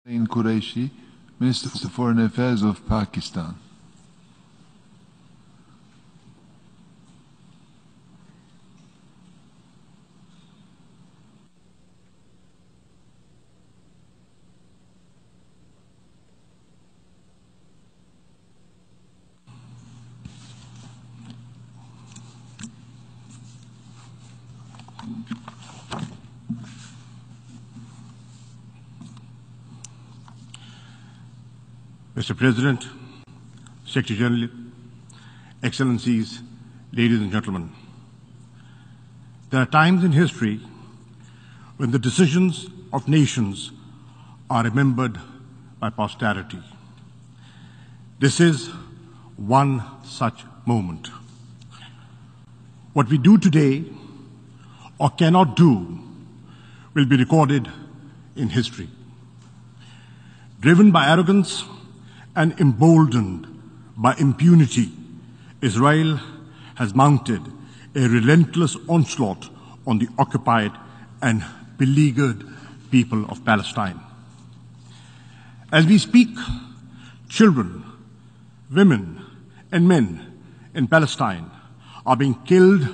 Qureshi, Minister for Foreign Affairs of Pakistan. Mr. President, Secretary General, Excellencies, ladies and gentlemen, there are times in history when the decisions of nations are remembered by posterity. This is one such moment. What we do today or cannot do will be recorded in history. Driven by arrogance and emboldened by impunity, Israel has mounted a relentless onslaught on the occupied and beleaguered people of Palestine. As we speak, children, women, and men in Palestine are being killed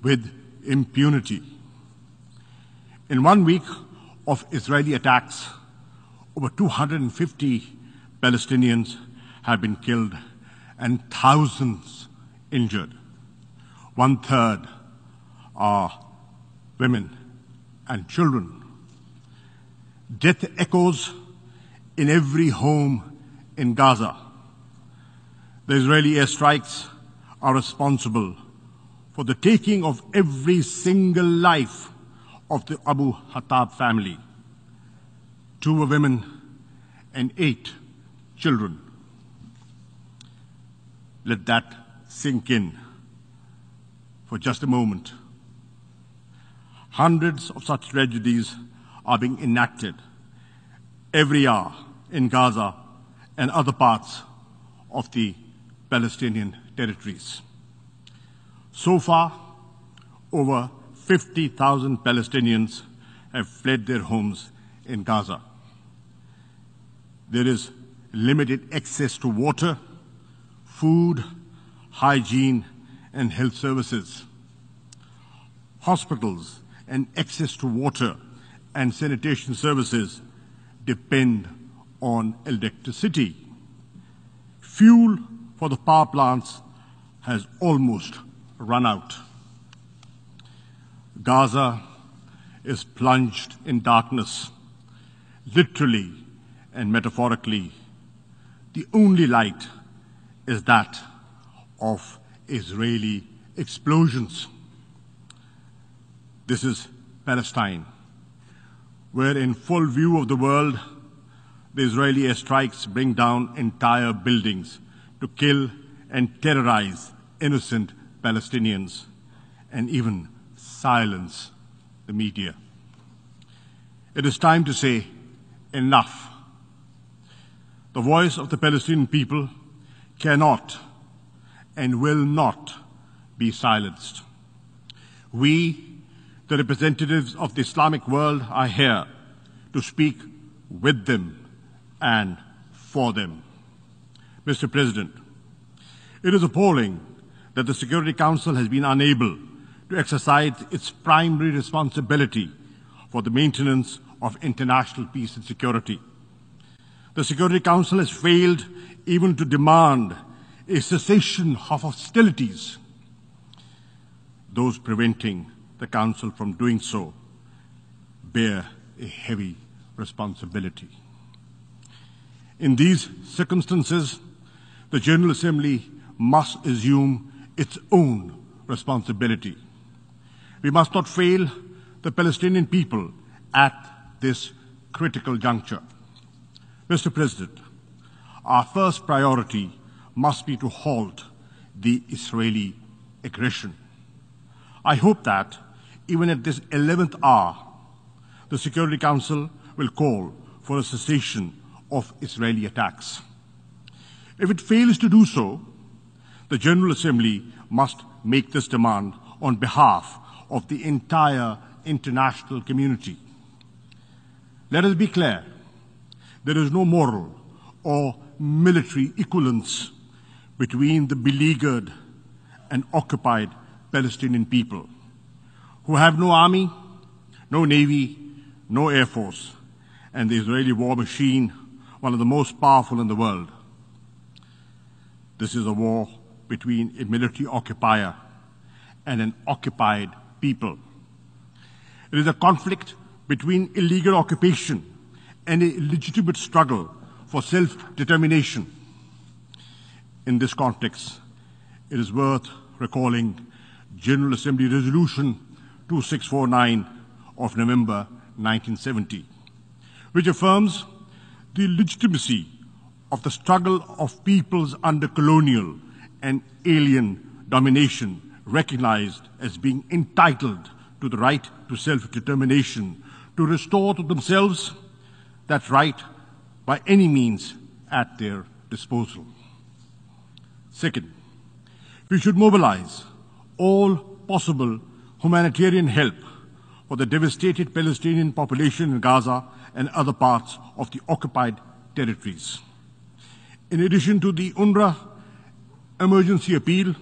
with impunity. In 1 week of Israeli attacks, over 250 Palestinians have been killed and thousands injured. 1/3 are women and children. Death echoes in every home in Gaza. The Israeli airstrikes are responsible for the taking of every single life of the Abu Hattab family. 2 were women and 8 children. Let that sink in for just a moment. Hundreds of such tragedies are being enacted every hour in Gaza and other parts of the Palestinian territories. So far, over 50,000 Palestinians have fled their homes in Gaza. There is limited access to water, food, hygiene, and health services. Hospitals and access to water and sanitation services depend on electricity. Fuel for the power plants has almost run out. Gaza is plunged in darkness, literally and metaphorically. The only light is that of Israeli explosions. This is Palestine, where in full view of the world, the Israeli airstrikes bring down entire buildings to kill and terrorize innocent Palestinians and even silence the media. It is time to say enough. The voice of the Palestinian people cannot and will not be silenced. We, the representatives of the Islamic world, are here to speak with them and for them. Mr. President, it is appalling that the Security Council has been unable to exercise its primary responsibility for the maintenance of international peace and security. The Security Council has failed even to demand a cessation of hostilities. Those preventing the Council from doing so bear a heavy responsibility. In these circumstances, the General Assembly must assume its own responsibility. We must not fail the Palestinian people at this critical juncture. Mr. President, our first priority must be to halt the Israeli aggression. I hope that even at this 11th hour, the Security Council will call for a cessation of Israeli attacks. If it fails to do so, the General Assembly must make this demand on behalf of the entire international community. Let us be clear. there is no moral or military equivalence between the beleaguered and occupied Palestinian people, who have no army, no navy, no air force, and the Israeli war machine, one of the most powerful in the world. This is a war between a military occupier and an occupied people. It is a conflict between illegal occupation and a legitimate struggle for self-determination. In this context, it is worth recalling General Assembly Resolution 2649 of November 1970, which affirms the legitimacy of the struggle of peoples under colonial and alien domination, recognized as being entitled to the right to self-determination, to restore to themselves that right by any means at their disposal. Second, we should mobilize all possible humanitarian help for the devastated Palestinian population in Gaza and other parts of the occupied territories. In addition to the UNRWA emergency appeal,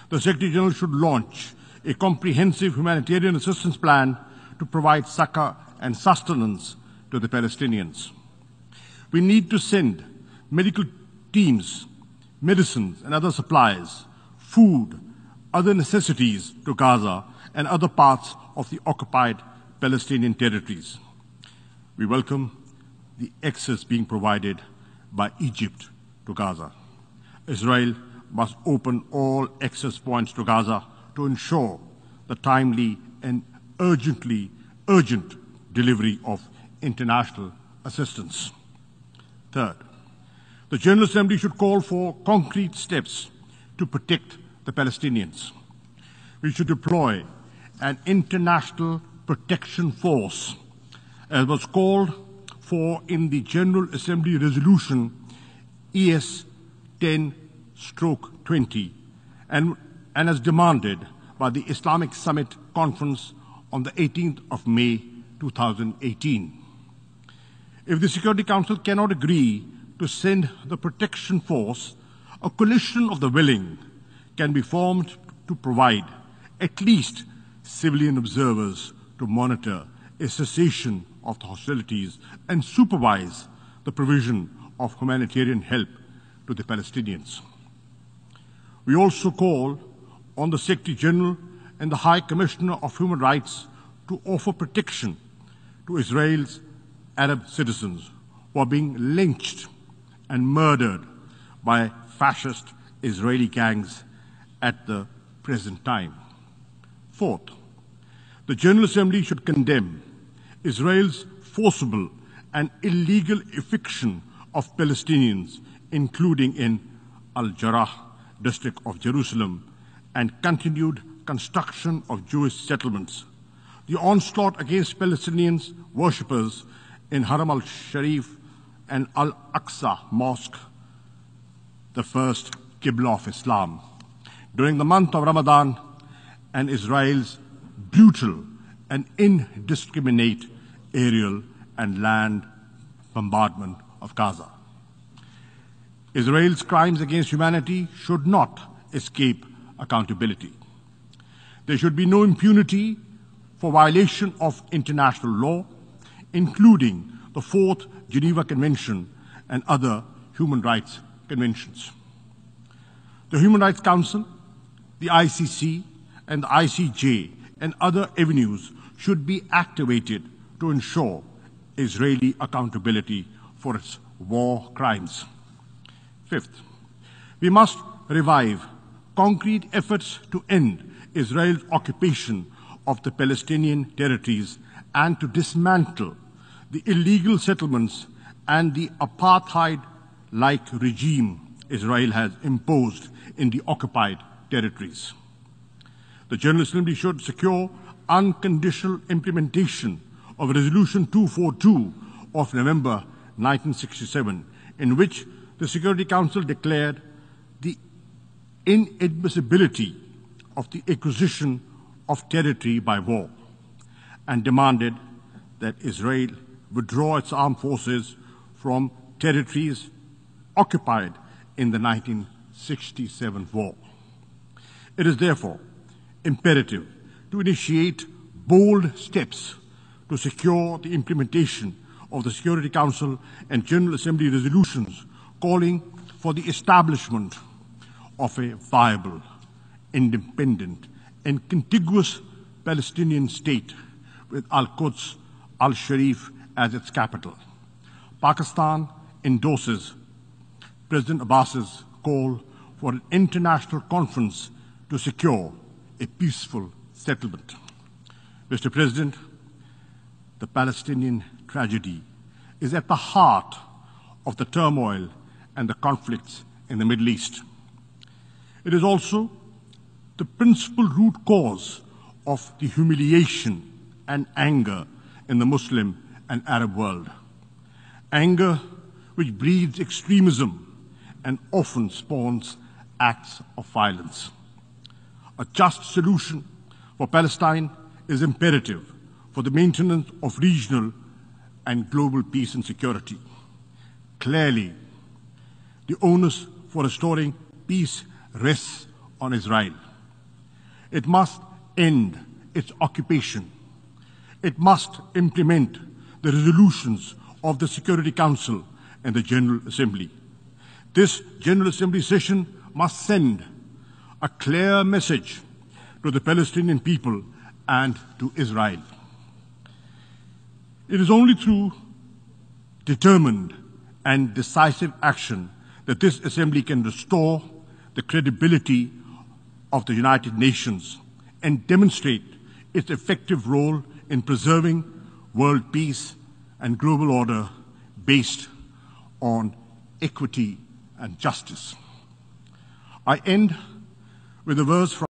the Secretary General should launch a comprehensive humanitarian assistance plan to provide succor and sustenance to the Palestinians. We need to send medical teams, medicines and other supplies, food, other necessities to Gaza and other parts of the occupied Palestinian territories. We welcome the access being provided by Egypt to Gaza. Israel must open all access points to Gaza to ensure the timely and urgent delivery of international assistance. Third, the General Assembly should call for concrete steps to protect the Palestinians. We should deploy an international protection force, as was called for in the General Assembly Resolution ES 10/20 and as demanded by the Islamic Summit Conference on the 18th of May 2018. If the Security Council cannot agree to send the protection force, a coalition of the willing can be formed to provide at least civilian observers to monitor a cessation of the hostilities and supervise the provision of humanitarian help to the Palestinians. We also call on the Secretary General and the High Commissioner of Human Rights to offer protection to Israel's Arab citizens who are being lynched and murdered by fascist Israeli gangs at the present time. Fourth, the General Assembly should condemn Israel's forcible and illegal eviction of Palestinians, including in Al-Jarrah district of Jerusalem, and continued construction of Jewish settlements. The onslaught against Palestinians worshippers in Haram al-Sharif and Al-Aqsa Mosque, the first Qibla of Islam, during the month of Ramadan, and Israel's brutal and indiscriminate aerial and land bombardment of Gaza. Israel's crimes against humanity should not escape accountability. There should be no impunity for violation of international law, including the Fourth Geneva Convention and other human rights conventions. The Human Rights Council, the ICC, and the ICJ and other avenues should be activated to ensure Israeli accountability for its war crimes. Fifth, we must revive concrete efforts to end Israel's occupation of the Palestinian territories and to dismantle the illegal settlements and the apartheid-like regime Israel has imposed in the occupied territories. The General Assembly should secure unconditional implementation of Resolution 242 of November 1967, in which the Security Council declared the inadmissibility of the acquisition of territory by war and demanded that Israel withdraw its armed forces from territories occupied in the 1967 war. It is therefore imperative to initiate bold steps to secure the implementation of the Security Council and General Assembly resolutions calling for the establishment of a viable, independent, and contiguous Palestinian state with Al-Quds, Al-Sharif as its capital. Pakistan endorses President Abbas's call for an international conference to secure a peaceful settlement. Mr. President, the Palestinian tragedy is at the heart of the turmoil and the conflicts in the Middle East. It is also the principal root cause of the humiliation and anger in the Muslim and Arab world. Anger which breeds extremism and often spawns acts of violence. A just solution for Palestine is imperative for the maintenance of regional and global peace and security. Clearly, the onus for restoring peace rests on Israel. It must end its occupation. It must implement the resolutions of the Security Council and the General Assembly. This General Assembly session must send a clear message to the Palestinian people and to Israel. It is only through determined and decisive action that this Assembly can restore the credibility of the United Nations and demonstrate its effective role in preserving world peace and global order based on equity and justice. I end with a verse from